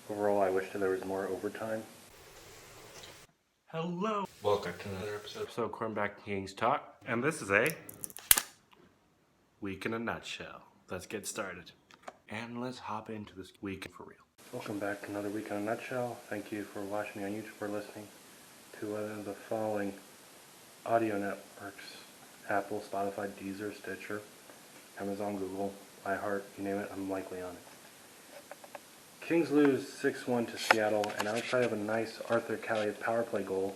Overall, I wish that there was more overtime. Hello. Welcome to another episode So, Cornback Kings Talk, and this is a week in a nutshell. Let's get started. And let's hop into this week for real. Welcome back to another week in a nutshell. Thank you for watching me on YouTube or listening to the following audio networks: Apple, Spotify, Deezer, Stitcher, Amazon, Google, iHeart, you name it, I'm likely on it. Kings lose 6-1 to Seattle, and outside of a nice Arthur Calliot power play goal,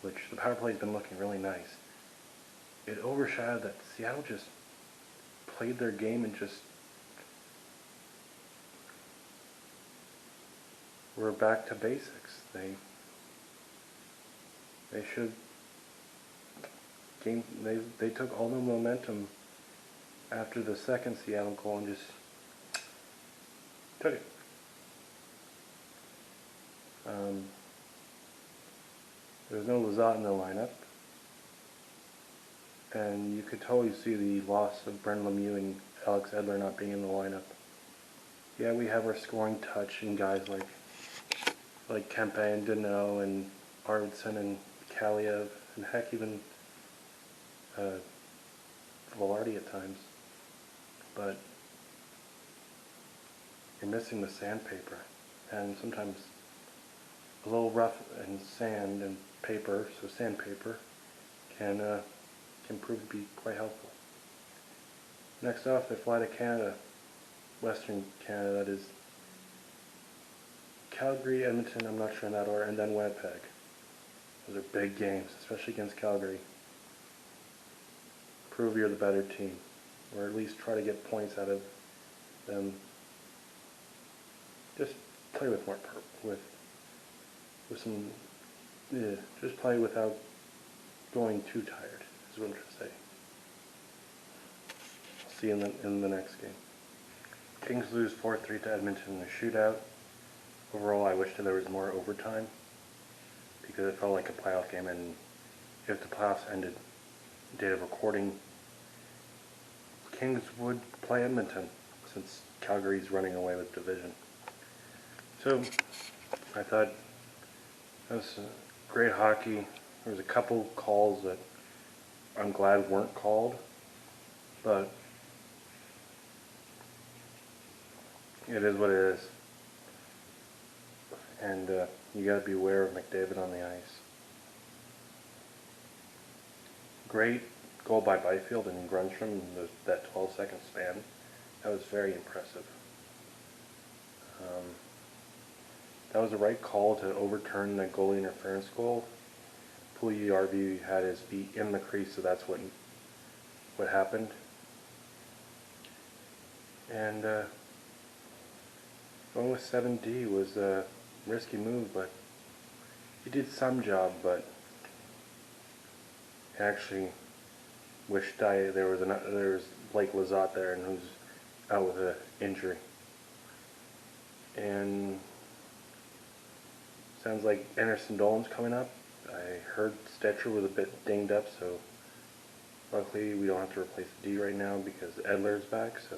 which the power play has been looking really nice, it overshadowed that Seattle just played their game and just were back to basics. They should game. They took all the momentum after the second Seattle goal and just took it. There was no Lizotte in the lineup, and you could totally see the loss of Brendan Lemieux and Alex Edler not being in the lineup. Yeah, we have our scoring touch and guys like Kempe and Deneau and Arvidsson and Kaliev and heck even Velarde at times, but you're missing the sandpaper, and sometimes a little rough and sand and paper, so sandpaper, can prove to be quite helpful. Next off, they fly to Canada, Western Canada, that is Calgary, Edmonton, I'm not sure in that order, and then Winnipeg. Those are big games, especially against Calgary. Prove you're the better team, or at least try to get points out of them. Just play with more with some. Yeah, just play without going too tired. Is what I'm trying to say. I'll see you in the next game. Kings lose 4-3 to Edmonton in a shootout. Overall, I wish that there was more overtime because it felt like a playoff game, and if the playoffs ended date of recording, Kings would play Edmonton since Calgary's running away with division. So I thought that was great hockey. There was a couple calls that I'm glad weren't called, but it is what it is. And you got to be aware of McDavid on the ice. Great goal by Byfield and Grundstrom in that 12-second span. That was very impressive. That was the right call to overturn the goalie interference goal. Puljujärvi had his feet in the crease, so that's what happened. And going with 7D was a risky move, but he did some job. But I actually wished there was Blake Lizotte there, and who's out with an injury. And sounds like Anderson Dolan's coming up. I heard Stetcher was a bit dinged up, so luckily we don't have to replace D right now because Edler's back. So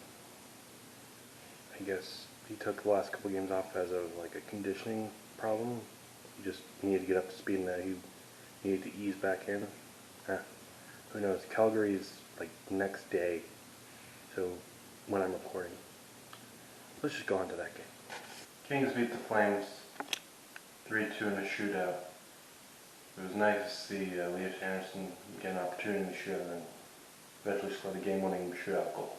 I guess he took the last couple games off as a conditioning problem. He just needed to get up to speed, and that he needed to ease back in. Who knows? Calgary's next day, so when I'm recording. Let's just go on to that game. Kings beat the Flames 3-2 in a shootout. It was nice to see Elias Anderson get an opportunity in the shootout and then eventually score the game-winning shootout goal.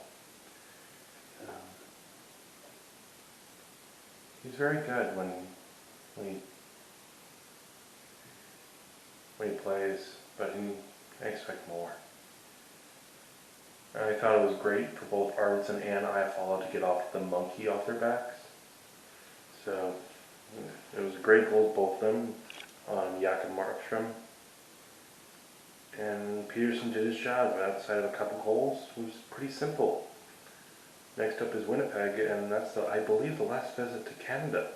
He's very good when he plays, but I expect more. I thought it was great for both Arvidsson and Iafallo to get off the monkey off their backs. So it was a great goal, both of them, on Jakob Markstrom. And Peterson did his job outside of a couple goals. It was pretty simple. Next up is Winnipeg, and that's, I believe, the last visit to Canada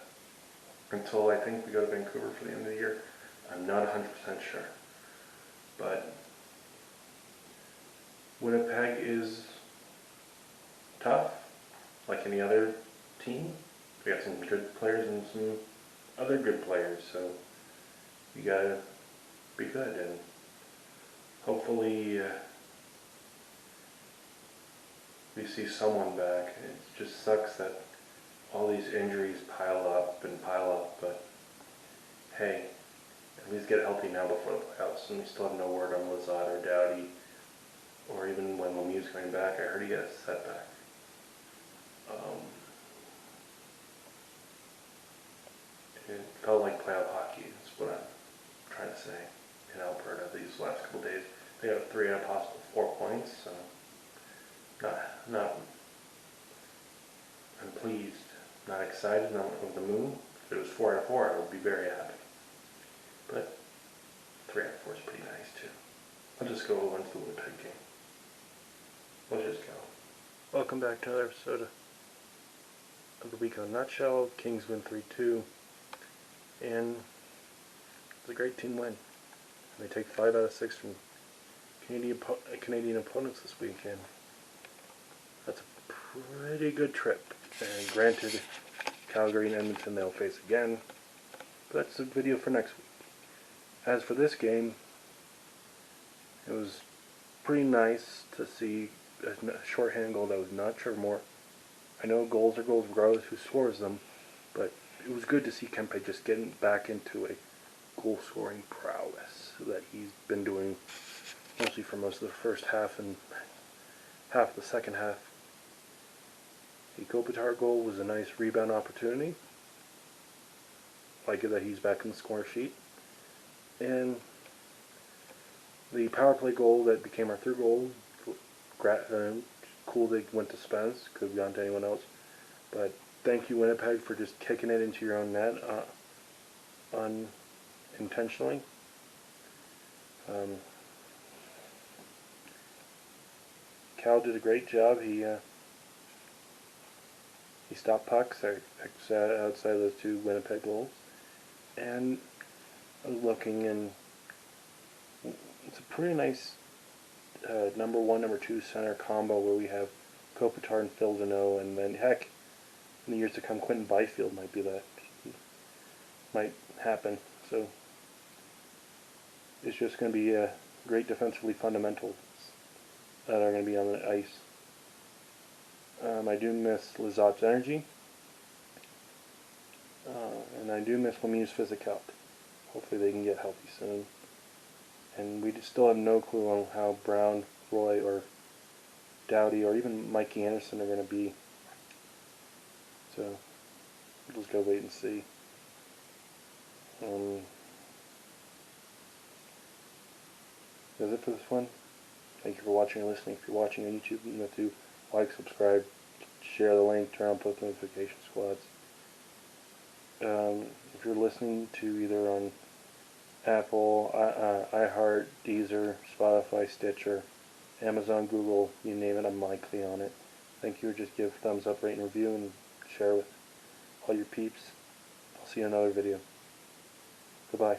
until I think we go to Vancouver for the end of the year. I'm not 100% sure. But Winnipeg is tough, like any other team. we got some good players and some other good players, so you gotta be good, and hopefully we see someone back. It just sucks that all these injuries pile up and pile up, but hey, at least get healthy now before the playoffs, and we still have no word on Lazat or Dowdy, or even when Lemieux's coming back. I heard he got a setback. It felt like playoff hockey, is what I'm trying to say, in Alberta these last couple days. They got 3 out of possible 4 points, so I'm pleased, not excited, not over the moon. If it was 4 out of 4, I would be very happy. But 3 out of 4 is pretty nice too. I'll just go into the Winnipeg game. Let's just go. Welcome back to another episode of the Week in a Nutshell. Kings win 3-2, and it's a great team win. They take 5 out of 6 from Canadian opponents this weekend. That's a pretty good trip. And granted, Calgary and Edmonton they'll face again, but that's a video for next week. As for this game, it was pretty nice to see a shorthand goal that was not sure more. I know goals are goals regardless who scores them, but it was good to see Kempe just getting back into a goal-scoring prowess that he's been doing mostly for most of the first half and half of the second half. The Kopitar goal was a nice rebound opportunity. Like it that he's back in the score sheet. And the power play goal that became our third goal, cool they went to Spence, could have gone to anyone else. But thank you, Winnipeg, for just kicking it into your own net unintentionally. Cal did a great job. He stopped pucks outside those 2 Winnipeg goals. And I was looking, and it's a pretty nice number 1, number 2 center combo where we have Kopitar and Phil Deneau, and then heck, in the years to come, Quentin Byfield might happen. So it's just going to be great defensively fundamentals that are going to be on the ice. I do miss Lazat's energy, and I do miss Lemieux's physicality. Hopefully they can get healthy soon. And we still have no clue on how Brown, Roy, or Dowdy, or even Mikey Anderson are going to be. So we'll just gotta wait and see. That's it for this one. Thank you for watching and listening. If you're watching on YouTube, you know to like, subscribe, share the link, turn on post notification squads. If you're listening to either on Apple, iHeart, Deezer, Spotify, Stitcher, Amazon, Google, you name it, I'm likely on it. Thank you. Just give thumbs up, rate, and review, and share with all your peeps. I'll see you in another video. Goodbye.